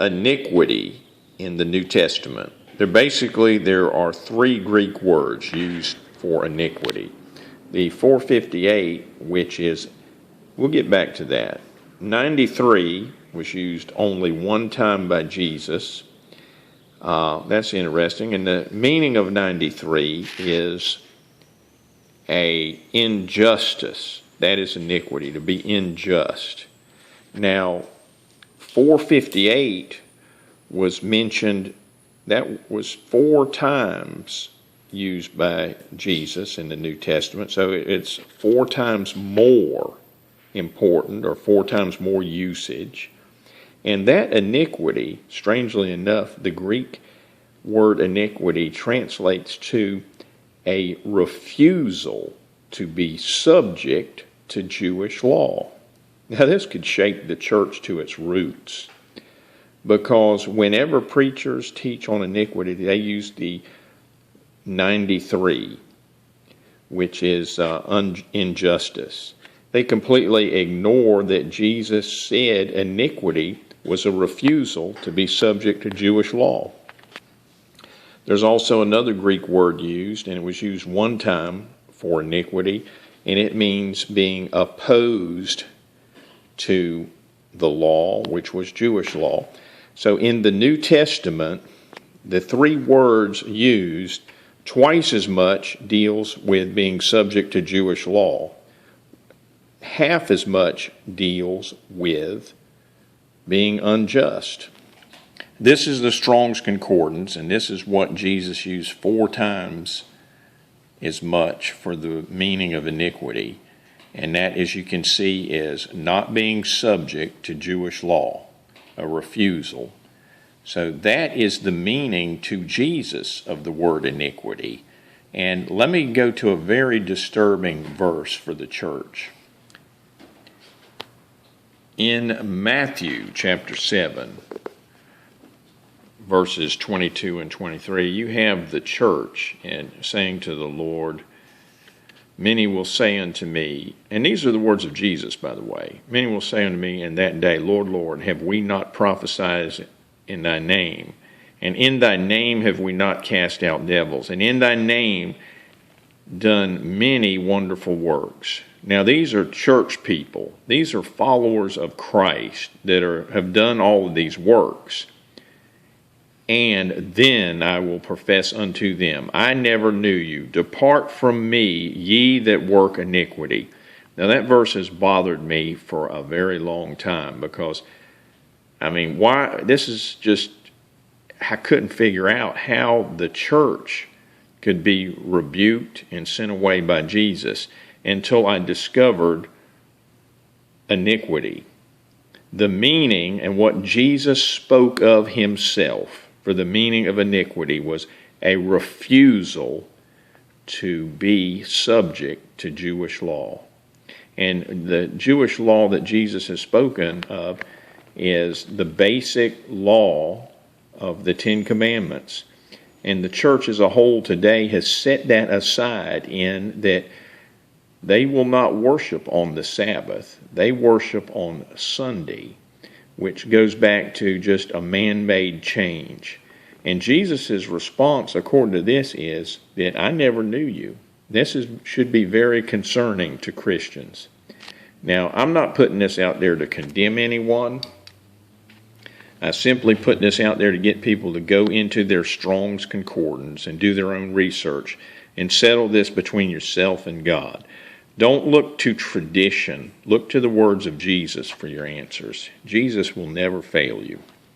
iniquity in the New Testament. There are three Greek words used for iniquity. The 458, which is, we'll get back to that. 93 was used only one time by Jesus. That's interesting. And the meaning of 93 is a injustice. That is iniquity, to be unjust. Now, 458 was mentioned, that was 4 times used by Jesus in the New Testament. So it's 4 times more important, or 4 times more usage. And that iniquity, strangely enough, the Greek word iniquity translates to a refusal to be subject to Jewish law. Now this could shake the church to its roots, because whenever preachers teach on iniquity, they use the 93, which is injustice. They completely ignore that Jesus said iniquity was a refusal to be subject to Jewish law. There's also another Greek word used, and it was used one time for iniquity, and it means being opposed to the law, which was Jewish law. So in the New Testament, the 3 words used, twice as much deals with being subject to Jewish law. Half as much deals with being unjust. This is the Strong's Concordance, and this is what Jesus used 4 times as much for the meaning of iniquity. And that, as you can see, is not being subject to Jewish law, a refusal. So that is the meaning to Jesus of the word iniquity. And let me go to a very disturbing verse for the church. In Matthew chapter 7, verses 22 and 23, you have the church and saying to the Lord, many will say unto me, and these are the words of Jesus, by the way, many will say unto me in that day, Lord, Lord, have we not prophesied in thy name? And in thy name have we not cast out devils? And in thy name done many wonderful works? Now these are church people. These are followers of Christ that have done all of these works. And then I will profess unto them, I never knew you. Depart from me, ye that work iniquity. Now that verse has bothered me for a very long time, because, why? This is just, I couldn't figure out how the church could be rebuked and sent away by Jesus until I discovered iniquity. The meaning and what Jesus spoke of himself for the meaning of iniquity was a refusal to be subject to Jewish law. And the Jewish law that Jesus has spoken of is the basic law of the 10 Commandments. And the church as a whole today has set that aside, in that they will not worship on the Sabbath. They worship on Sunday, which goes back to just a man-made change. And Jesus' response, according to this, is that I never knew you. This should be very concerning to Christians. Now, I'm not putting this out there to condemn anyone. I'm simply putting this out there to get people to go into their Strong's Concordance and do their own research and settle this between yourself and God. Don't look to tradition. Look to the words of Jesus for your answers. Jesus will never fail you.